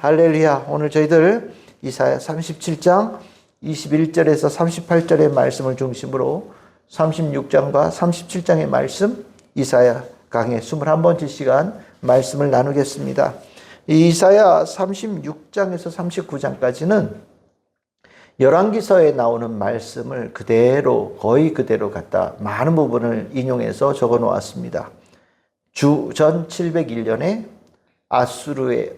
할렐루야. 오늘 저희들 이사야 37장 21절에서 38절의 말씀을 중심으로 36장과 37장의 말씀, 이사야 강의 21번째 시간 말씀을 나누겠습니다. 이 이사야 36장에서 39장까지는 열왕기서에 나오는 말씀을 그대로, 거의 그대로 갖다 많은 부분을 인용해서 적어 놓았습니다. 주전 701년에 아수르의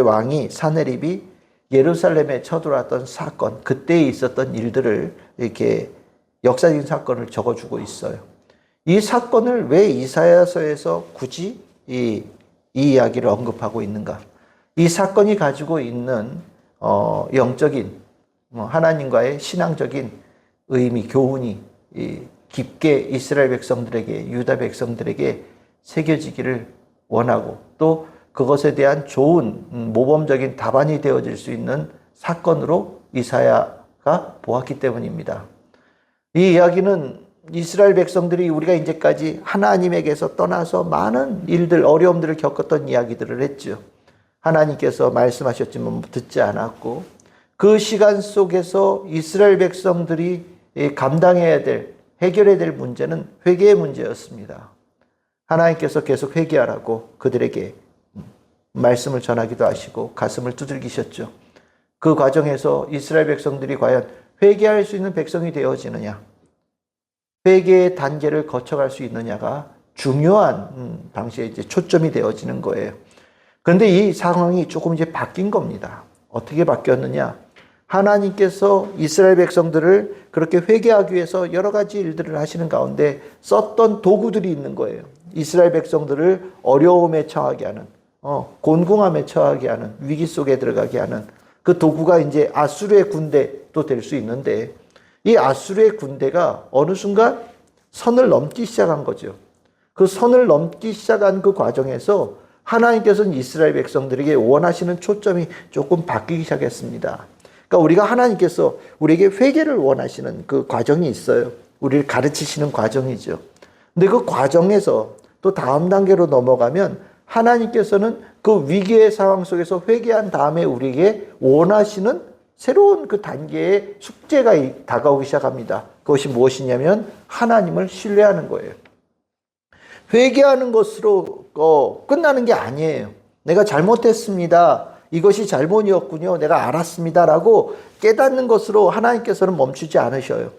왕이 사네립이 예루살렘에 쳐들어왔던 사건, 그때 있었던 일들을 이렇게 역사적인 사건을 적어주고 있어요. 이 사건을 왜 이사야서에서 굳이 이 이야기를 언급하고 있는가? 이 사건이 가지고 있는 영적인 하나님과의 신앙적인 의미, 교훈이 깊게 이스라엘 백성들에게, 유다 백성들에게 새겨지기를 원하고 또 그것에 대한 좋은 모범적인 답안이 되어질 수 있는 사건으로 이사야가 보았기 때문입니다. 이 이야기는 이스라엘 백성들이 우리가 이제까지 하나님에게서 떠나서 많은 일들, 어려움들을 겪었던 이야기들을 했죠. 하나님께서 말씀하셨지만 듣지 않았고 그 시간 속에서 이스라엘 백성들이 감당해야 될, 해결해야 될 문제는 회개의 문제였습니다. 하나님께서 계속 회개하라고 그들에게 말씀을 전하기도 하시고 가슴을 두들기셨죠. 그 과정에서 이스라엘 백성들이 과연 회개할 수 있는 백성이 되어지느냐, 회개의 단계를 거쳐갈 수 있느냐가 중요한 당시에 이제 초점이 되어지는 거예요. 그런데 이 상황이 조금 이제 바뀐 겁니다. 어떻게 바뀌었느냐? 하나님께서 이스라엘 백성들을 그렇게 회개하기 위해서 여러 가지 일들을 하시는 가운데 썼던 도구들이 있는 거예요. 이스라엘 백성들을 어려움에 처하게 하는, 곤궁함에 처하게 하는, 위기 속에 들어가게 하는 그 도구가 이제 아수르의 군대도 될 수 있는데 이 아수르의 군대가 어느 순간 선을 넘기 시작한 거죠. 그 선을 넘기 시작한 그 과정에서 하나님께서는 이스라엘 백성들에게 원하시는 초점이 조금 바뀌기 시작했습니다. 그러니까 우리가 하나님께서 우리에게 회개를 원하시는 그 과정이 있어요. 우리를 가르치시는 과정이죠. 근데 그 과정에서 또 다음 단계로 넘어가면 하나님께서는 그 위기의 상황 속에서 회개한 다음에 우리에게 원하시는 새로운 그 단계의 숙제가 다가오기 시작합니다. 그것이 무엇이냐면 하나님을 신뢰하는 거예요. 회개하는 것으로 끝나는 게 아니에요. 내가 잘못했습니다. 이것이 잘못이었군요. 내가 알았습니다. 라고 깨닫는 것으로 하나님께서는 멈추지 않으셔요.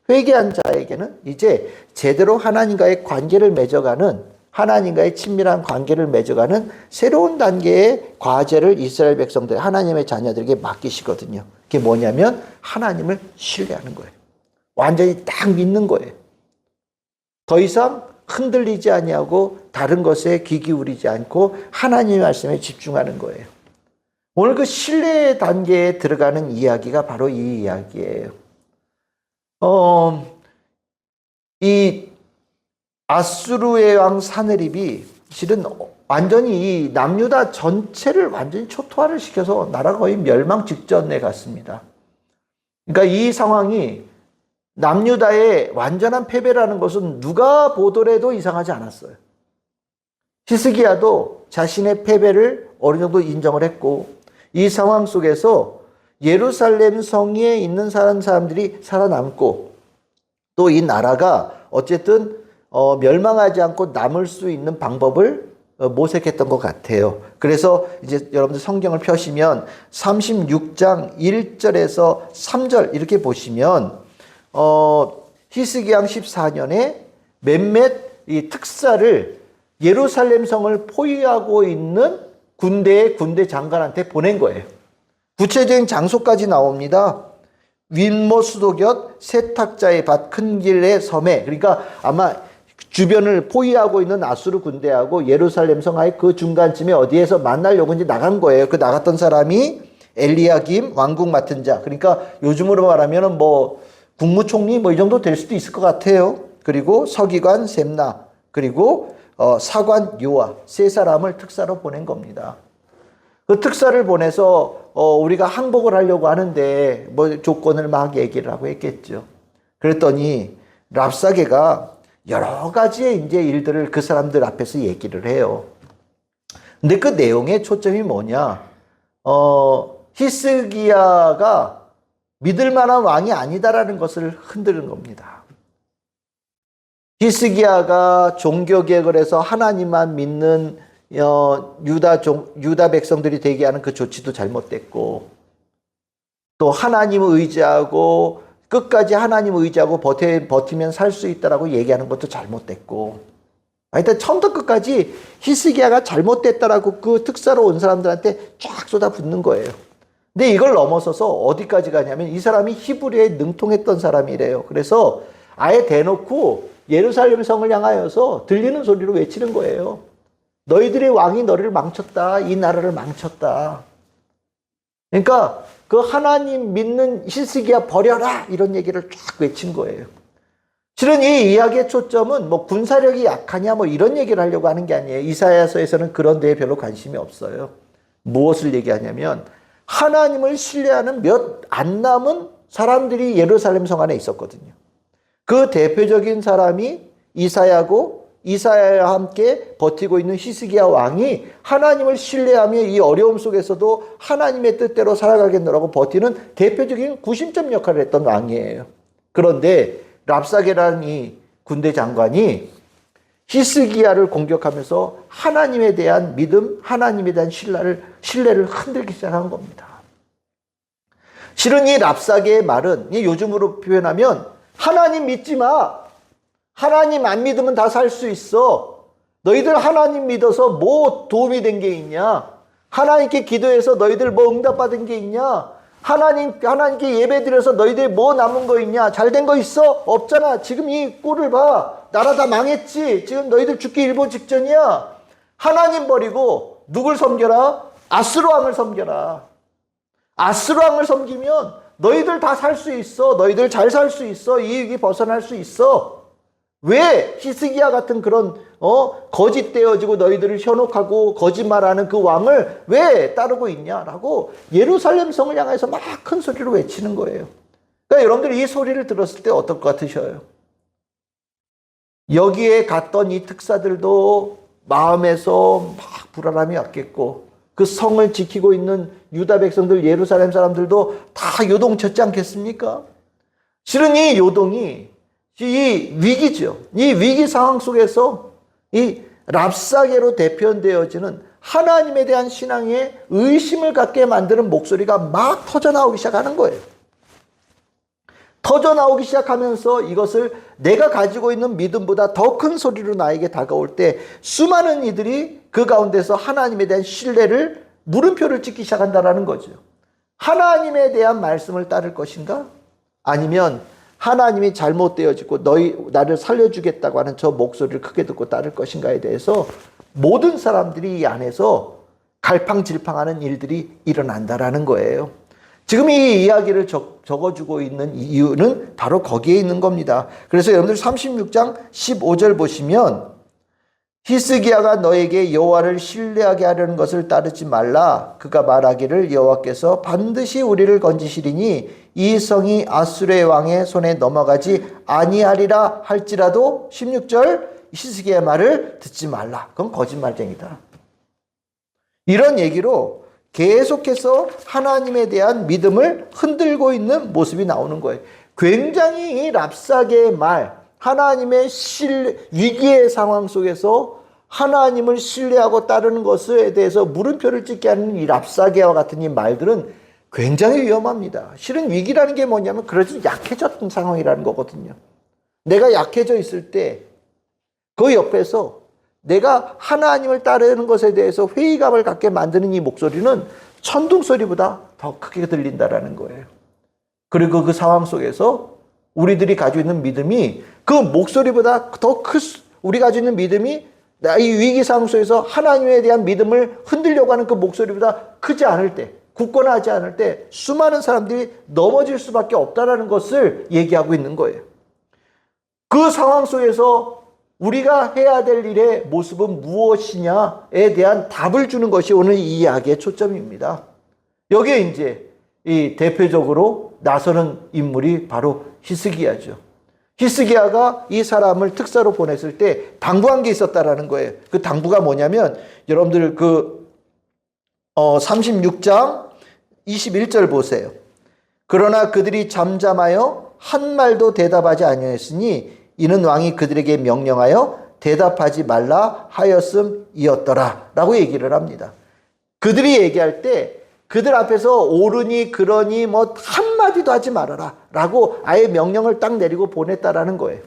회개한 자에게는 이제 제대로 하나님과의 관계를 맺어가는, 하나님과의 친밀한 관계를 맺어가는 새로운 단계의 과제를 이스라엘 백성들, 하나님의 자녀들에게 맡기시거든요. 그게 뭐냐면 하나님을 신뢰하는 거예요. 완전히 딱 믿는 거예요. 더 이상 흔들리지 아니하고 다른 것에 귀 기울이지 않고 하나님의 말씀에 집중하는 거예요. 오늘 그 신뢰의 단계에 들어가는 이야기가 바로 이 이야기예요. 이 아수르의 왕 사네립이 실은 완전히 이 남유다 전체를 완전히 초토화를 시켜서 나라가 거의 멸망 직전에 갔습니다. 그러니까 이 상황이 남유다의 완전한 패배라는 것은 누가 보더라도 이상하지 않았어요. 히스기야도 자신의 패배를 어느 정도 인정을 했고 이 상황 속에서 예루살렘 성에 있는 사람들이 살아남고 또 이 나라가 어쨌든 멸망하지 않고 남을 수 있는 방법을 모색했던 것 같아요. 그래서 이제 여러분들 성경을 펴시면 36장 1절에서 3절 이렇게 보시면 히스기야 14년에 몇몇 이 특사를 예루살렘 성을 포위하고 있는 군대 장관한테 보낸 거예요. 구체적인 장소까지 나옵니다. 윗모 수도곁 세탁자의 밭 큰 길의 섬에, 그러니까 아마 주변을 포위하고 있는 아수르 군대하고 예루살렘 성의 그 중간쯤에 어디에서 만나려고 이제 나간 거예요. 그 나갔던 사람이 엘리야김 왕국 맡은 자, 그러니까 요즘으로 말하면 뭐 국무총리 뭐 이 정도 될 수도 있을 것 같아요. 그리고 서기관 셈나, 그리고 사관 요아, 세 사람을 특사로 보낸 겁니다. 그 특사를 보내서 우리가 항복을 하려고 하는데 뭐 조건을 막 얘기를 하고 했겠죠. 그랬더니 랍사게가 여러 가지의 이제 일들을 그 사람들 앞에서 얘기를 해요. 근데 그 내용의 초점이 뭐냐? 히스기야가 믿을 만한 왕이 아니다라는 것을 흔드는 겁니다. 히스기야가 종교개혁을 해서 하나님만 믿는 유다 백성들이 되게 하는 그 조치도 잘못됐고, 또 하나님을 의지하고 끝까지 하나님을 의지하고 버티면 살 수 있다라고 얘기하는 것도 잘못됐고, 하여튼 처음부터 끝까지 히스기야가 잘못됐다라고 그 특사로 온 사람들한테 쫙 쏟아붓는 거예요. 근데 이걸 넘어서서 어디까지 가냐면 이 사람이 히브리어에 능통했던 사람이래요. 그래서 아예 대놓고 예루살렘 성을 향하여서 들리는 소리로 외치는 거예요. 너희들의 왕이 너를 망쳤다. 이 나라를 망쳤다. 그러니까 그 하나님 믿는 히스기야 버려라. 이런 얘기를 쫙 외친 거예요. 실은 이 이야기의 초점은 뭐 군사력이 약하냐 뭐 이런 얘기를 하려고 하는 게 아니에요. 이사야서에서는 그런 데에 별로 관심이 없어요. 무엇을 얘기하냐면 하나님을 신뢰하는 몇 안 남은 사람들이 예루살렘 성 안에 있었거든요. 그 대표적인 사람이 이사야고, 이사야와 함께 버티고 있는 히스기야 왕이 하나님을 신뢰하며 이 어려움 속에서도 하나님의 뜻대로 살아가겠노라고 버티는 대표적인 구심점 역할을 했던 왕이에요. 그런데 랍사게라는 이 군대 장관이 히스기야를 공격하면서 하나님에 대한 믿음, 하나님에 대한 신뢰를 흔들기 시작한 겁니다. 실은 이 랍사게의 말은 요즘으로 표현하면 하나님 믿지 마. 하나님 안 믿으면 다 살 수 있어. 너희들 하나님 믿어서 뭐 도움이 된 게 있냐? 하나님께 기도해서 너희들 뭐 응답받은 게 있냐? 하나님께 예배드려서 너희들 뭐 남은 거 있냐? 잘된 거 있어? 없잖아. 지금 이 꼴을 봐. 나라 다 망했지. 지금 너희들 죽기 일보 직전이야. 하나님 버리고 누굴 섬겨라? 아스루 왕을 섬겨라. 아스루 왕을 섬기면 너희들 다 살 수 있어. 너희들 잘 살 수 있어. 이 위기 벗어날 수 있어. 왜 히스기야 같은 그런 거짓되어지고 너희들을 현혹하고 거짓말하는 그 왕을 왜 따르고 있냐라고 예루살렘 성을 향해서 막 큰 소리로 외치는 거예요. 그러니까 여러분들 이 소리를 들었을 때 어떨 것 같으셔요? 여기에 갔던 이 특사들도 마음에서 막 불안함이 왔겠고, 그 성을 지키고 있는 유다 백성들, 예루살렘 사람들도 다 요동쳤지 않겠습니까? 실은 이 요동이 이 위기죠. 이 위기 상황 속에서 이 랍사게로 대표되어지는 하나님에 대한 신앙에 의심을 갖게 만드는 목소리가 막 터져나오기 시작하는 거예요. 터져나오기 시작하면서 이것을 내가 가지고 있는 믿음보다 더 큰 소리로 나에게 다가올 때 수많은 이들이 그 가운데서 하나님에 대한 신뢰를 물음표를 찍기 시작한다는 거죠. 하나님에 대한 말씀을 따를 것인가? 아니면 하나님이 잘못되어지고 나를 살려주겠다고 하는 저 목소리를 크게 듣고 따를 것인가에 대해서 모든 사람들이 이 안에서 갈팡질팡하는 일들이 일어난다라는 거예요. 지금 이 이야기를 적어주고 있는 이유는 바로 거기에 있는 겁니다. 그래서 여러분들 36장 15절 보시면 히스기야가 너에게 여호와를 신뢰하게 하려는 것을 따르지 말라. 그가 말하기를 여호와께서 반드시 우리를 건지시리니 이 성이 아수르의 왕의 손에 넘어가지 아니하리라 할지라도 16절 히스기야의 말을 듣지 말라. 그건 거짓말쟁이다. 이런 얘기로 계속해서 하나님에 대한 믿음을 흔들고 있는 모습이 나오는 거예요. 굉장히 이 랍사게의 말, 하나님의 위기의 상황 속에서 하나님을 신뢰하고 따르는 것에 대해서 물음표를 찍게 하는 이 랍사게와 같은 이 말들은 굉장히 위험합니다. 실은 위기라는 게 뭐냐면 그래도 약해졌던 상황이라는 거거든요. 내가 약해져 있을 때 그 옆에서 내가 하나님을 따르는 것에 대해서 회의감을 갖게 만드는 이 목소리는 천둥 소리보다 더 크게 들린다라는 거예요. 그리고 그 상황 속에서 우리들이 가지고 있는 믿음이 그 목소리보다 더 우리가 가지고 있는 믿음이 이 위기 상황 속에서 하나님에 대한 믿음을 흔들려고 하는 그 목소리보다 크지 않을 때, 굳건하지 않을 때 수많은 사람들이 넘어질 수밖에 없다라는 것을 얘기하고 있는 거예요. 그 상황 속에서 우리가 해야 될 일의 모습은 무엇이냐에 대한 답을 주는 것이 오늘 이 이야기의 초점입니다. 여기에 이제 이 대표적으로 나서는 인물이 바로 히스기야죠. 히스기야가 이 사람을 특사로 보냈을 때 당부한 게 있었다라는 거예요. 그 당부가 뭐냐면 여러분들 36장 21절 보세요. 그러나 그들이 잠잠하여 한 말도 대답하지 아니하였으니 이는 왕이 그들에게 명령하여 대답하지 말라 하였음이었더라 라고 얘기를 합니다. 그들이 얘기할 때 그들 앞에서 옳으니 그러니 뭐 한마디도 하지 말아라 라고 아예 명령을 딱 내리고 보냈다라는 거예요.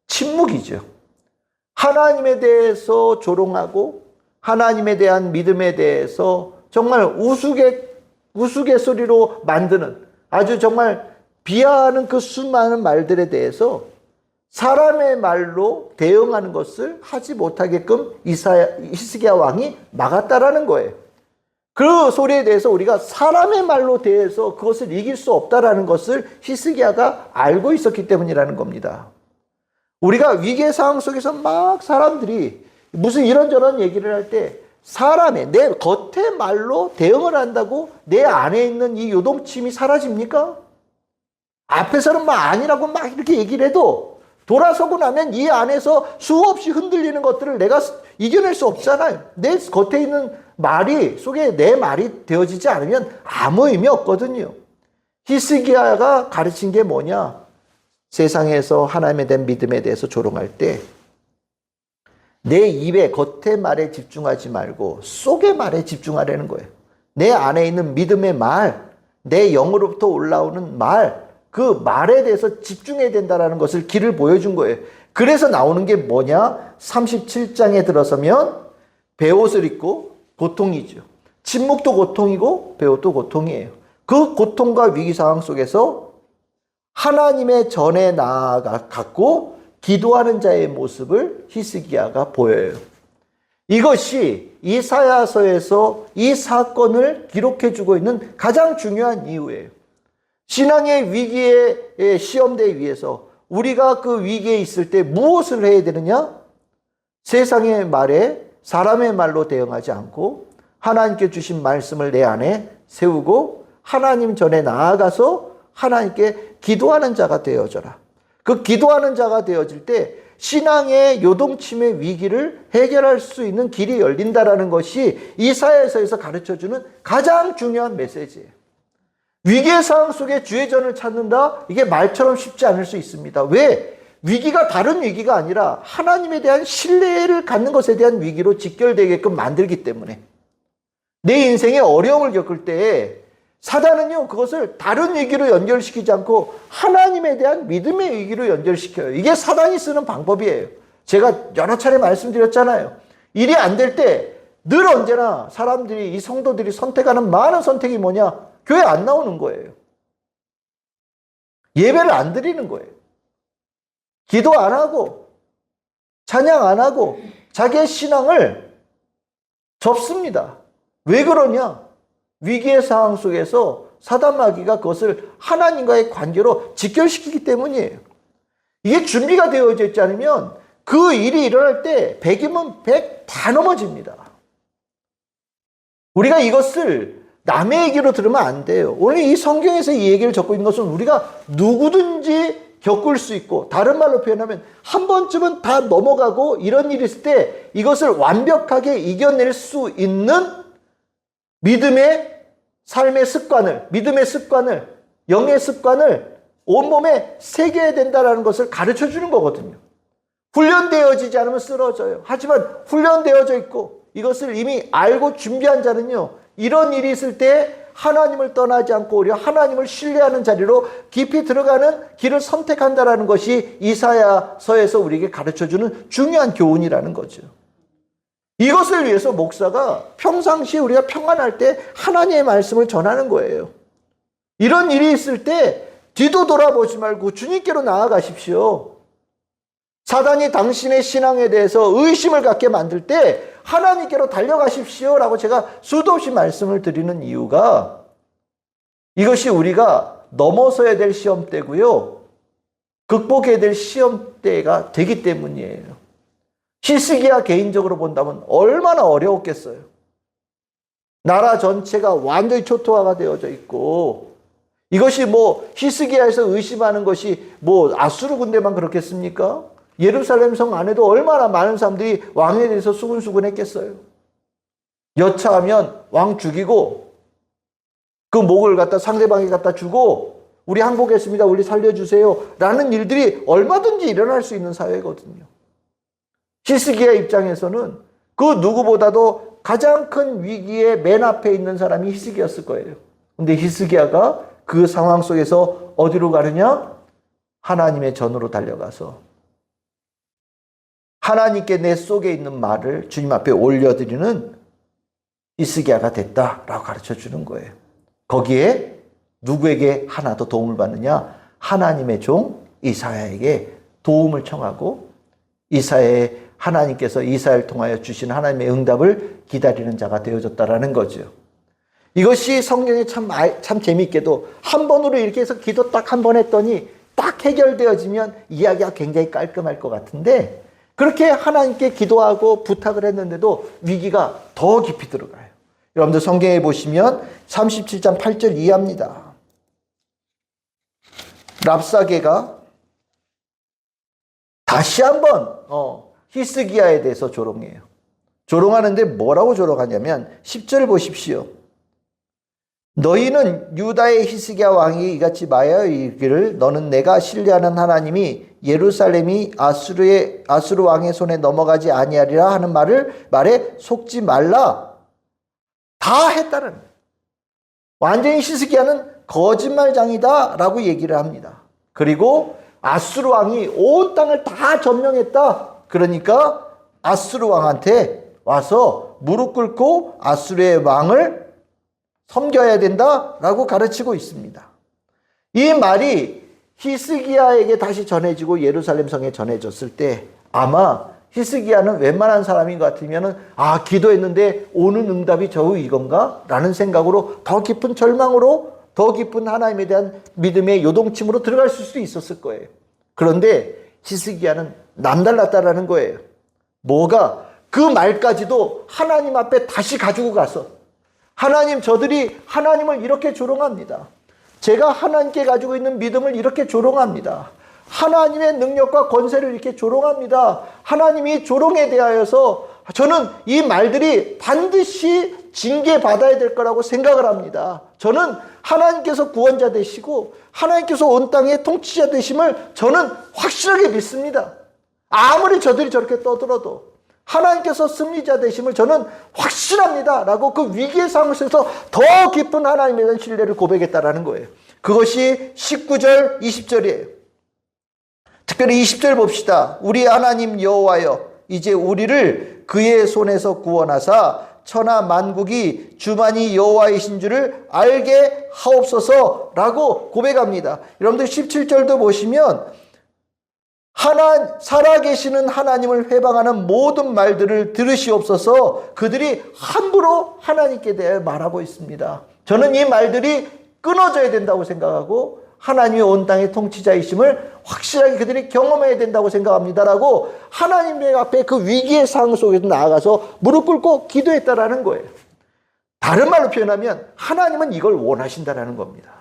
침묵이죠. 하나님에 대해서 조롱하고 하나님에 대한 믿음에 대해서 정말 우스갯소리로 만드는 아주 정말 비하하는 그 수많은 말들에 대해서 사람의 말로 대응하는 것을 하지 못하게끔 히스기야 왕이 막았다라는 거예요. 그 소리에 대해서 우리가 사람의 말로 대해서 그것을 이길 수 없다라는 것을 히스기야가 알고 있었기 때문이라는 겁니다. 우리가 위기의 상황 속에서 막 사람들이 무슨 이런저런 얘기를 할 때 사람의 내 겉의 말로 대응을 한다고 내 안에 있는 이 요동침이 사라집니까? 앞에서는 막 아니라고 막 이렇게 얘기를 해도 돌아서고 나면 이 안에서 수없이 흔들리는 것들을 내가 이겨낼 수 없잖아요. 내 겉에 있는 말이 속에 내 말이 되어지지 않으면 아무 의미 없거든요. 히스기야가 가르친 게 뭐냐? 세상에서 하나님에 대한 믿음에 대해서 조롱할 때 내 입에 겉의 말에 집중하지 말고 속의 말에 집중하라는 거예요. 내 안에 있는 믿음의 말, 내 영으로부터 올라오는 말, 그 말에 대해서 집중해야 된다는 것을 길을 보여준 거예요. 그래서 나오는 게 뭐냐? 37장에 들어서면 베옷을 입고 고통이죠. 침묵도 고통이고 베옷도 고통이에요. 그 고통과 위기 상황 속에서 하나님의 전에 나아갔고 기도하는 자의 모습을 히스기야가 보여요. 이것이 이사야서에서 이 사건을 기록해주고 있는 가장 중요한 이유예요. 신앙의 위기에 시험대에 위해서 우리가 그 위기에 있을 때 무엇을 해야 되느냐? 세상의 말에 사람의 말로 대응하지 않고 하나님께 주신 말씀을 내 안에 세우고 하나님 전에 나아가서 하나님께 기도하는 자가 되어져라. 그 기도하는 자가 되어질 때 신앙의 요동침의 위기를 해결할 수 있는 길이 열린다라는 것이 이사야서에서 가르쳐주는 가장 중요한 메시지예요. 위기의 상황 속에 주의 전을 찾는다? 이게 말처럼 쉽지 않을 수 있습니다. 왜? 위기가 다른 위기가 아니라 하나님에 대한 신뢰를 갖는 것에 대한 위기로 직결되게끔 만들기 때문에 내 인생에 어려움을 겪을 때 사단은요 그것을 다른 위기로 연결시키지 않고 하나님에 대한 믿음의 위기로 연결시켜요. 이게 사단이 쓰는 방법이에요. 제가 여러 차례 말씀드렸잖아요. 일이 안 될 때 늘 언제나 사람들이 이 성도들이 선택하는 많은 선택이 뭐냐? 교회 안 나오는 거예요. 예배를 안 드리는 거예요. 기도 안 하고 찬양 안 하고 자기의 신앙을 접습니다. 왜 그러냐? 위기의 상황 속에서 사단 마귀가 그것을 하나님과의 관계로 직결시키기 때문이에요. 이게 준비가 되어져 있지 않으면 그 일이 일어날 때 100이면 100 다 넘어집니다. 우리가 이것을 남의 얘기로 들으면 안 돼요. 오늘 이 성경에서 이 얘기를 적고 있는 것은 우리가 누구든지 겪을 수 있고 다른 말로 표현하면 한 번쯤은 다 넘어가고 이런 일이 있을 때 이것을 완벽하게 이겨낼 수 있는 믿음의 삶의 습관을, 믿음의 습관을, 영의 습관을 온몸에 새겨야 된다는 것을 가르쳐 주는 거거든요. 훈련되어지지 않으면 쓰러져요. 하지만 훈련되어져 있고 이것을 이미 알고 준비한 자는요. 이런 일이 있을 때 하나님을 떠나지 않고 오히려 하나님을 신뢰하는 자리로 깊이 들어가는 길을 선택한다는 것이 이사야서에서 우리에게 가르쳐주는 중요한 교훈이라는 거죠. 이것을 위해서 목사가 평상시에 우리가 평안할 때 하나님의 말씀을 전하는 거예요. 이런 일이 있을 때 뒤도 돌아보지 말고 주님께로 나아가십시오. 사단이 당신의 신앙에 대해서 의심을 갖게 만들 때 하나님께로 달려가십시오라고 제가 수도 없이 말씀을 드리는 이유가 이것이 우리가 넘어서야 될 시험대고요. 극복해야 될 시험대가 되기 때문이에요. 히스기야 개인적으로 본다면 얼마나 어려웠겠어요. 나라 전체가 완전히 초토화가 되어져 있고 이것이 뭐 히스기야에서 의심하는 것이 뭐 아수르 군대만 그렇겠습니까? 예루살렘 성 안에도 얼마나 많은 사람들이 왕에 대해서 수군수군했겠어요. 여차하면 왕 죽이고 그 목을 갖다 상대방에 갖다 주고 우리 항복했습니다. 우리 살려주세요. 라는 일들이 얼마든지 일어날 수 있는 사회거든요. 히스기야 입장에서는 그 누구보다도 가장 큰 위기의 맨 앞에 있는 사람이 히스기야였을 거예요. 근데 히스기야가 그 상황 속에서 어디로 가느냐? 하나님의 전으로 달려가서 하나님께 내 속에 있는 말을 주님 앞에 올려드리는 히스기야가 됐다라고 가르쳐 주는 거예요. 거기에 누구에게 하나 더 도움을 받느냐? 하나님의 종 이사야에게 도움을 청하고 이사야의 하나님께서 이사야를 통하여 주신 하나님의 응답을 기다리는 자가 되어졌다라는 거죠. 이것이 성경에 참 재미있게도 한 번으로 이렇게 해서 기도 딱 한 번 했더니 딱 해결되어지면 이야기가 굉장히 깔끔할 것 같은데 그렇게 하나님께 기도하고 부탁을 했는데도 위기가 더 깊이 들어가요. 여러분들 성경에 보시면 37장 8절 이해합니다. 랍사게가 다시 한번 히스기야에 대해서 조롱해요. 조롱하는데 뭐라고 조롱하냐면 10절 보십시오. 너희는 유다의 히스기야 왕이 이같이 말하여 이르기를 너는 내가 신뢰하는 하나님이 예루살렘이 아수르 왕의 손에 넘어가지 아니하리라 하는 말에 속지 말라. 다 했다는 거예요. 완전히 히스기야는 거짓말장이다 라고 얘기를 합니다. 그리고 아수르 왕이 온 땅을 다 점령했다. 그러니까 아수르 왕한테 와서 무릎 꿇고 아수르의 왕을 섬겨야 된다라고 가르치고 있습니다. 이 말이 히스기야에게 다시 전해지고 예루살렘 성에 전해졌을 때 아마 히스기야는 웬만한 사람인 것 같으면 기도했는데 오는 응답이 겨우 이건가? 라는 생각으로 더 깊은 절망으로 더 깊은 하나님에 대한 믿음의 요동침으로 들어갈 수도 있었을 거예요. 그런데 히스기야는 남달랐다라는 거예요. 뭐가? 그 말까지도 하나님 앞에 다시 가지고 가서 하나님, 저들이 하나님을 이렇게 조롱합니다. 제가 하나님께 가지고 있는 믿음을 이렇게 조롱합니다. 하나님의 능력과 권세를 이렇게 조롱합니다. 하나님이 조롱에 대하여서 저는 이 말들이 반드시 징계받아야 될 거라고 생각을 합니다. 저는 하나님께서 구원자 되시고 하나님께서 온 땅의 통치자 되심을 저는 확실하게 믿습니다. 아무리 저들이 저렇게 떠들어도 하나님께서 승리자 되심을 저는 확실합니다. 라고 그 위기의 상황 속에서 더 깊은 하나님에 대한 신뢰를 고백했다라는 거예요. 그것이 19절, 20절이에요. 특별히 20절 봅시다. 우리 하나님 여호와여 이제 우리를 그의 손에서 구원하사 천하 만국이 주만이 여호와이신 줄을 알게 하옵소서라고 고백합니다. 여러분들 17절도 보시면 살아계시는 하나님을 회방하는 모든 말들을 들으시옵소서. 그들이 함부로 하나님께 대해 말하고 있습니다. 저는 이 말들이 끊어져야 된다고 생각하고 하나님이 온 땅의 통치자이심을 확실하게 그들이 경험해야 된다고 생각합니다라고 하나님 앞에 그 위기의 상황 속에서 나아가서 무릎 꿇고 기도했다라는 거예요. 다른 말로 표현하면 하나님은 이걸 원하신다라는 겁니다.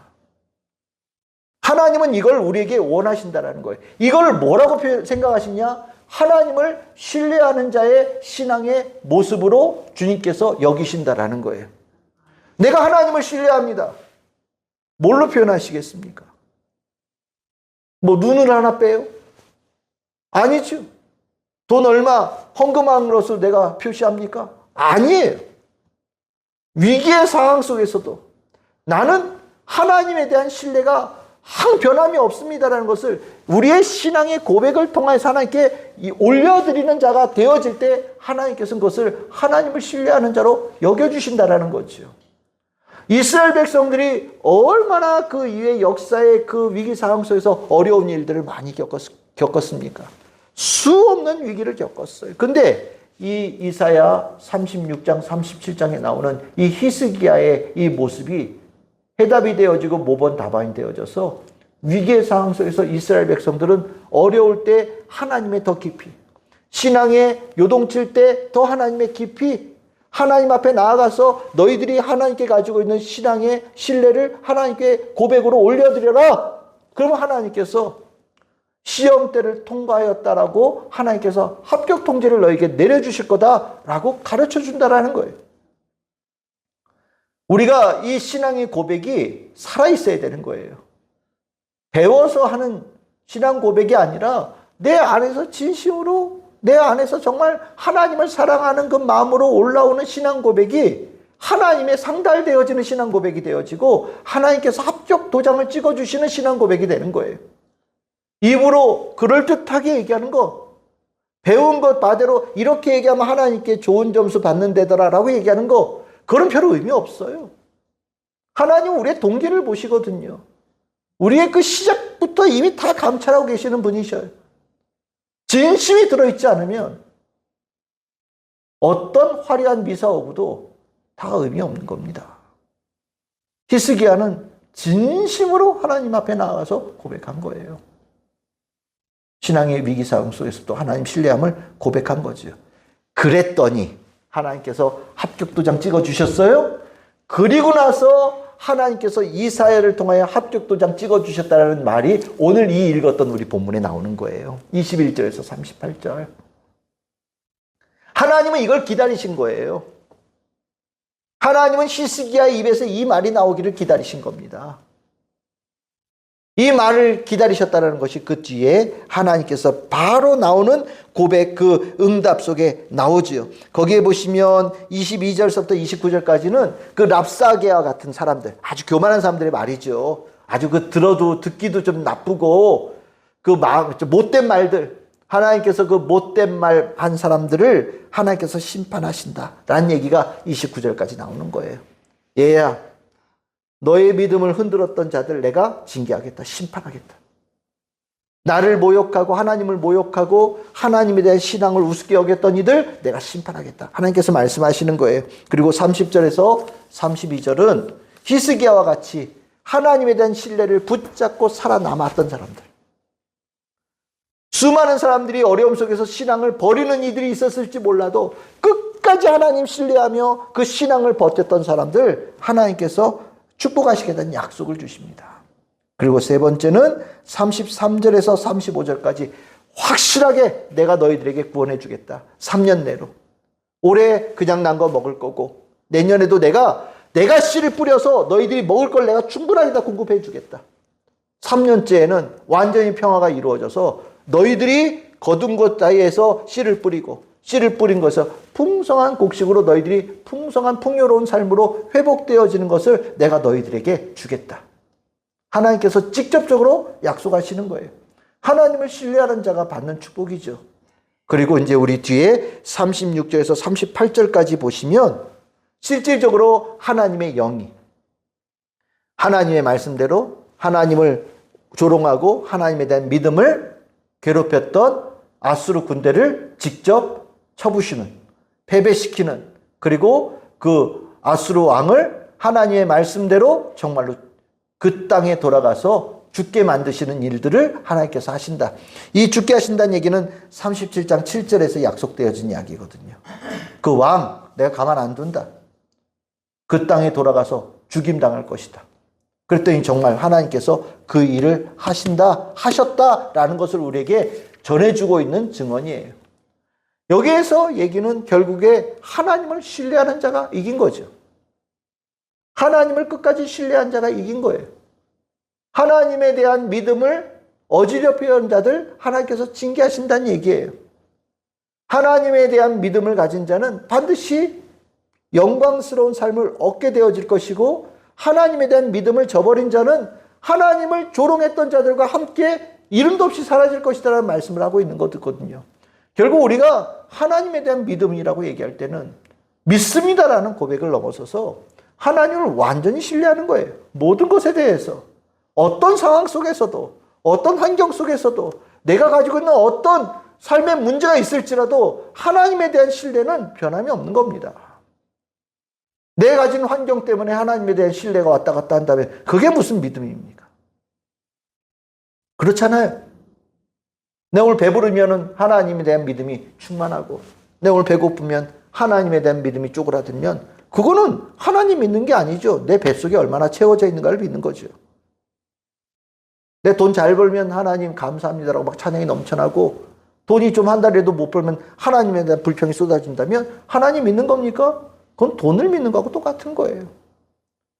하나님은 이걸 우리에게 원하신다라는 거예요. 이걸 뭐라고 생각하시냐? 하나님을 신뢰하는 자의 신앙의 모습으로 주님께서 여기신다라는 거예요. 내가 하나님을 신뢰합니다. 뭘로 표현하시겠습니까? 뭐 눈을 하나 빼요? 아니죠. 돈 얼마 헌금함으로써 내가 표시합니까? 아니에요. 위기의 상황 속에서도 나는 하나님에 대한 신뢰가 항 변함이 없습니다라는 것을 우리의 신앙의 고백을 통해서 하나님께 올려드리는 자가 되어질 때 하나님께서는 그것을 하나님을 신뢰하는 자로 여겨주신다라는 거죠. 이스라엘 백성들이 얼마나 그 이후의 역사의 그 위기 상황 속에서 어려운 일들을 많이 겪었습니까? 수없는 위기를 겪었어요. 근데 이 이사야 36장 37장에 나오는 이 히스기야의 이 모습이 해답이 되어지고 모범답안이 되어져서 위기의 상황 속에서 이스라엘 백성들은 어려울 때 하나님의 더 깊이, 신앙에 요동칠 때 더 하나님의 깊이, 하나님 앞에 나아가서 너희들이 하나님께 가지고 있는 신앙의 신뢰를 하나님께 고백으로 올려드려라. 그러면 하나님께서 시험대를 통과하였다라고 하나님께서 합격 통지를 너에게 내려주실 거다라고 가르쳐 준다라는 거예요. 우리가 이 신앙의 고백이 살아있어야 되는 거예요. 배워서 하는 신앙 고백이 아니라 내 안에서 진심으로, 내 안에서 정말 하나님을 사랑하는 그 마음으로 올라오는 신앙 고백이 하나님의 상달되어지는 신앙 고백이 되어지고 하나님께서 합격 도장을 찍어주시는 신앙 고백이 되는 거예요. 입으로 그럴듯하게 얘기하는 거, 배운 것 바대로 이렇게 얘기하면 하나님께 좋은 점수 받는 데더라라고 얘기하는 거, 그건 별 의미 없어요. 하나님은 우리의 동기를 보시거든요. 우리의 그 시작부터 이미 다 감찰하고 계시는 분이셔요. 진심이 들어있지 않으면 어떤 화려한 미사오구도 다 의미 없는 겁니다. 히스기야는 진심으로 하나님 앞에 나가서 고백한 거예요. 신앙의 위기 상황 속에서도 하나님 신뢰함을 고백한 거죠. 그랬더니 하나님께서 합격 도장 찍어주셨어요. 그리고 나서 하나님께서 이사야를 통하여 합격 도장 찍어주셨다는 말이 오늘 이 읽었던 우리 본문에 나오는 거예요. 21절에서 38절. 하나님은 이걸 기다리신 거예요. 하나님은 히스기야의 입에서 이 말이 나오기를 기다리신 겁니다. 이 말을 기다리셨다는 것이 그 뒤에 하나님께서 바로 나오는 고백, 그 응답 속에 나오지요. 거기에 보시면 22절서부터 29절까지는 그 랍사게와 같은 사람들, 아주 교만한 사람들의 말이죠. 아주 그 들어도 듣기도 좀 나쁘고 그 못된 말들, 하나님께서 그 못된 말 한 사람들을 하나님께서 심판하신다라는 얘기가 29절까지 나오는 거예요. 얘야, 너의 믿음을 흔들었던 자들 내가 징계하겠다. 심판하겠다. 나를 모욕하고 하나님을 모욕하고 하나님에 대한 신앙을 우습게 여겼던 이들 내가 심판하겠다. 하나님께서 말씀하시는 거예요. 그리고 30절에서 32절은 히스기야와 같이 하나님에 대한 신뢰를 붙잡고 살아남았던 사람들. 수많은 사람들이 어려움 속에서 신앙을 버리는 이들이 있었을지 몰라도 끝까지 하나님 신뢰하며 그 신앙을 버텼던 사람들 하나님께서 축복하시겠다는 약속을 주십니다. 그리고 세 번째는 33절에서 35절까지 확실하게 내가 너희들에게 구원해 주겠다. 3년 내로. 올해 그냥 난 거 먹을 거고 내년에도 내가 씨를 뿌려서 너희들이 먹을 걸 내가 충분하게 다 공급해 주겠다. 3년째에는 완전히 평화가 이루어져서 너희들이 거둔 것 사이에서 씨를 뿌리고 씨를 뿌린 것을 풍성한 곡식으로 너희들이 풍성한 풍요로운 삶으로 회복되어지는 것을 내가 너희들에게 주겠다. 하나님께서 직접적으로 약속하시는 거예요. 하나님을 신뢰하는 자가 받는 축복이죠. 그리고 이제 우리 뒤에 36절에서 38절까지 보시면 실질적으로 하나님의 영이 하나님의 말씀대로 하나님을 조롱하고 하나님에 대한 믿음을 괴롭혔던 아수르 군대를 직접 쳐부시는, 패배시키는, 그리고 그 아수르 왕을 하나님의 말씀대로 정말로 그 땅에 돌아가서 죽게 만드시는 일들을 하나님께서 하신다. 이 죽게 하신다는 얘기는 37장 7절에서 약속되어진 이야기거든요. 그 왕 내가 가만 안 둔다. 그 땅에 돌아가서 죽임당할 것이다. 그랬더니 정말 하나님께서 그 일을 하셨다라는 것을 우리에게 전해주고 있는 증언이에요. 여기에서 얘기는 결국에 하나님을 신뢰하는 자가 이긴 거죠. 하나님을 끝까지 신뢰한 자가 이긴 거예요. 하나님에 대한 믿음을 어지럽히는 자들 하나님께서 징계하신다는 얘기예요. 하나님에 대한 믿음을 가진 자는 반드시 영광스러운 삶을 얻게 되어질 것이고 하나님에 대한 믿음을 저버린 자는 하나님을 조롱했던 자들과 함께 이름도 없이 사라질 것이다라는 말씀을 하고 있는 거거든요. 결국 우리가 하나님에 대한 믿음이라고 얘기할 때는 믿습니다라는 고백을 넘어서서 하나님을 완전히 신뢰하는 거예요. 모든 것에 대해서. 어떤 상황 속에서도, 어떤 환경 속에서도, 내가 가지고 있는 어떤 삶의 문제가 있을지라도 하나님에 대한 신뢰는 변함이 없는 겁니다. 내가 가진 환경 때문에 하나님에 대한 신뢰가 왔다 갔다 한다면 그게 무슨 믿음입니까? 그렇잖아요. 내가 오늘 배부르면 하나님에 대한 믿음이 충만하고, 내가 오늘 배고프면 하나님에 대한 믿음이 쪼그라들면 그거는 하나님 믿는 게 아니죠. 내 뱃속에 얼마나 채워져 있는가를 믿는 거죠. 내 돈 잘 벌면 하나님 감사합니다라고 막 찬양이 넘쳐나고, 돈이 좀 한 달에도 못 벌면 하나님에 대한 불평이 쏟아진다면 하나님 믿는 겁니까? 그건 돈을 믿는 거하고 똑같은 거예요.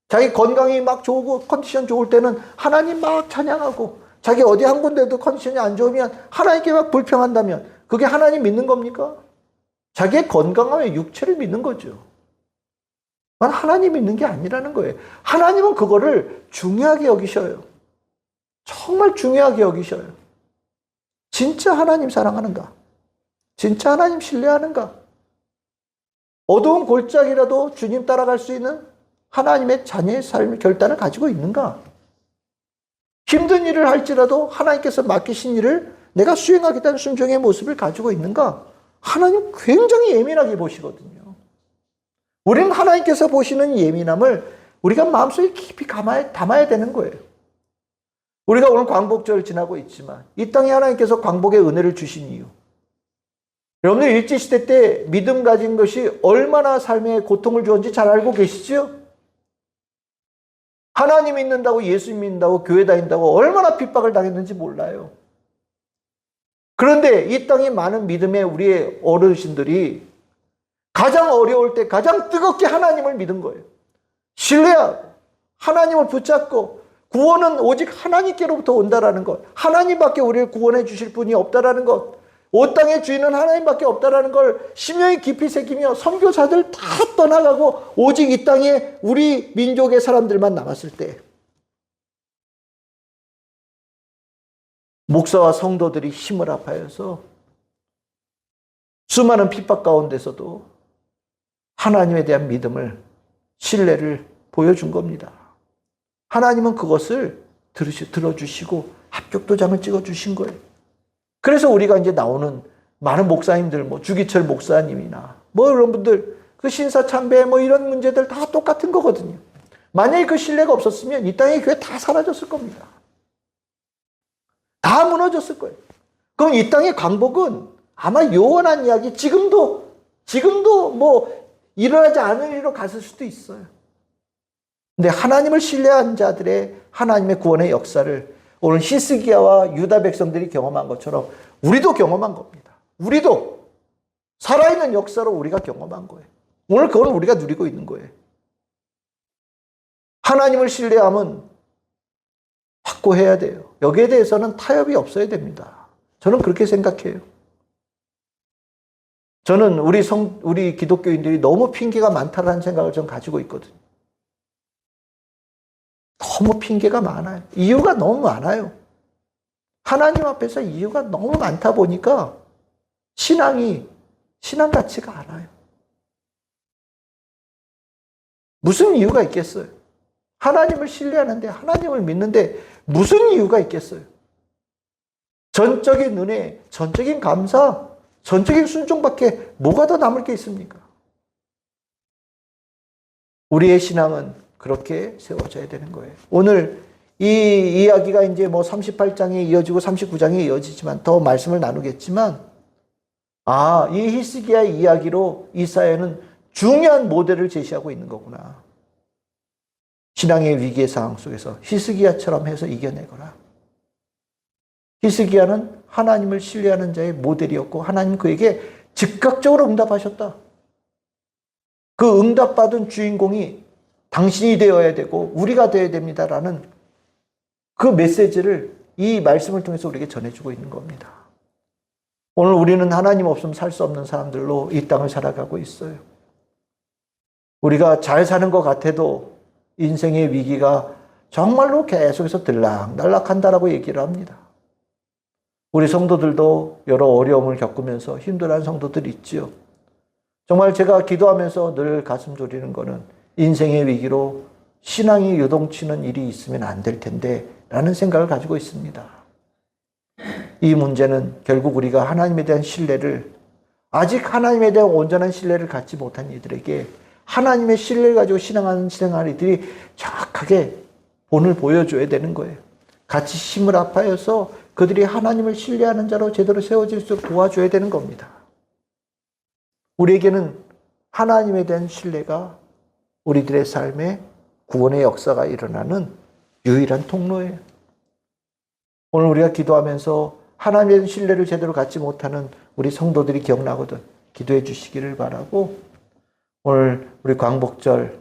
자기 건강이 막 좋고 컨디션 좋을 때는 하나님 막 찬양하고, 자기 어디 한 군데도 컨디션이 안 좋으면 하나님께 막 불평한다면 그게 하나님 믿는 겁니까? 자기의 건강함의 육체를 믿는 거죠. 하나님 믿는 게 아니라는 거예요. 하나님은 그거를 중요하게 여기셔요. 정말 중요하게 여기셔요. 진짜 하나님 사랑하는가? 진짜 하나님 신뢰하는가? 어두운 골짜기라도 주님 따라갈 수 있는 하나님의 자녀의 삶의 결단을 가지고 있는가? 힘든 일을 할지라도 하나님께서 맡기신 일을 내가 수행하겠다는 순종의 모습을 가지고 있는가? 하나님 굉장히 예민하게 보시거든요. 우리는 하나님께서 보시는 예민함을 우리가 마음속에 깊이 담아야 되는 거예요. 우리가 오늘 광복절을 지나고 있지만 이 땅에 하나님께서 광복의 은혜를 주신 이유, 여러분들 일제시대 때 믿음 가진 것이 얼마나 삶에 고통을 주었는지 잘 알고 계시죠? 하나님 믿는다고, 예수 믿는다고, 교회 다닌다고 얼마나 핍박을 당했는지 몰라요. 그런데 이 땅에 많은 믿음의 우리의 어르신들이 가장 어려울 때 가장 뜨겁게 하나님을 믿은 거예요. 신뢰하고 하나님을 붙잡고, 구원은 오직 하나님께로부터 온다라는 것, 하나님밖에 우리를 구원해 주실 분이 없다라는 것, 온 땅의 주인은 하나님밖에 없다라는 걸 심령이 깊이 새기며 선교사들 다 떠나가고 오직 이 땅에 우리 민족의 사람들만 남았을 때, 목사와 성도들이 힘을 합하여서 수많은 핍박 가운데서도 하나님에 대한 믿음을, 신뢰를 보여준 겁니다. 하나님은 그것을 들어주시고 합격도장을 찍어주신 거예요. 그래서 우리가 이제 나오는 많은 목사님들, 주기철 목사님이나 이런 분들, 그 신사참배 이런 문제들 다 똑같은 거거든요. 만약에 그 신뢰가 없었으면 이 땅의 교회 다 사라졌을 겁니다. 다 무너졌을 거예요. 그럼 이 땅의 광복은 아마 요원한 이야기, 지금도 일어나지 않을 일로 갔을 수도 있어요. 근데 하나님을 신뢰한 자들의 하나님의 구원의 역사를 오늘 히스기야와 유다 백성들이 경험한 것처럼 우리도 경험한 겁니다. 우리도 살아있는 역사로 우리가 경험한 거예요. 오늘 그걸 우리가 누리고 있는 거예요. 하나님을 신뢰함은 확고해야 돼요. 여기에 대해서는 타협이 없어야 됩니다. 저는 그렇게 생각해요. 저는 우리 기독교인들이 너무 핑계가 많다라는 생각을 좀 가지고 있거든요. 너무 핑계가 많아요. 이유가 너무 많아요. 하나님 앞에서 이유가 너무 많다 보니까 신앙 같지가 않아요. 무슨 이유가 있겠어요? 하나님을 신뢰하는데, 하나님을 믿는데 무슨 이유가 있겠어요? 전적인 은혜, 전적인 감사, 전적인 순종밖에 뭐가 더 남을 게 있습니까? 우리의 신앙은 그렇게 세워져야 되는 거예요. 오늘 이 이야기가 이제 38장에 이어지고 39장에 이어지지만 더 말씀을 나누겠지만, 이 히스기야의 이야기로 이사야는 중요한 모델을 제시하고 있는 거구나. 신앙의 위기의 상황 속에서 히스기야처럼 해서 이겨내거라. 히스기야는 하나님을 신뢰하는 자의 모델이었고 하나님 그에게 즉각적으로 응답하셨다. 그 응답받은 주인공이 당신이 되어야 되고 우리가 되어야 됩니다라는 그 메시지를 이 말씀을 통해서 우리에게 전해주고 있는 겁니다. 오늘 우리는 하나님 없으면 살 수 없는 사람들로 이 땅을 살아가고 있어요. 우리가 잘 사는 것 같아도 인생의 위기가 정말로 계속해서 들락날락한다라고 얘기를 합니다. 우리 성도들도 여러 어려움을 겪으면서 힘들어하는 성도들이 있지요. 정말 제가 기도하면서 늘 가슴 졸이는 거는 인생의 위기로 신앙이 요동치는 일이 있으면 안 될 텐데 라는 생각을 가지고 있습니다. 이 문제는 결국 우리가 하나님에 대한 신뢰를, 아직 하나님에 대한 온전한 신뢰를 갖지 못한 이들에게 하나님의 신뢰를 가지고 신앙하는 이들이 정확하게 본을 보여줘야 되는 거예요. 같이 힘을 합하여서 그들이 하나님을 신뢰하는 자로 제대로 세워질 수 있도록 도와줘야 되는 겁니다. 우리에게는 하나님에 대한 신뢰가 우리들의 삶에 구원의 역사가 일어나는 유일한 통로예요. 오늘 우리가 기도하면서 하나님에 대한 신뢰를 제대로 갖지 못하는 우리 성도들이 기억나거든. 기도해 주시기를 바라고, 오늘 우리 광복절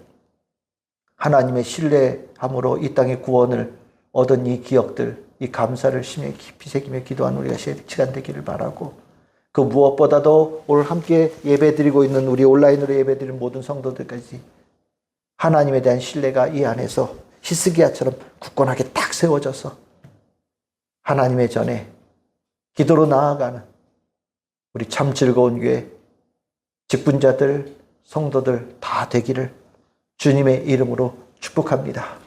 하나님의 신뢰함으로 이 땅의 구원을 얻은 이 기억들, 이 감사를 심히 깊이 새기며 기도하는 우리가 시간 되기를 바라고, 그 무엇보다도 오늘 함께 예배드리고 있는 우리 온라인으로 예배드리는 모든 성도들까지 하나님에 대한 신뢰가 이 안에서 히스기야처럼 굳건하게 딱 세워져서 하나님의 전에 기도로 나아가는 우리 참 즐거운 교회 직분자들, 성도들 다 되기를 주님의 이름으로 축복합니다.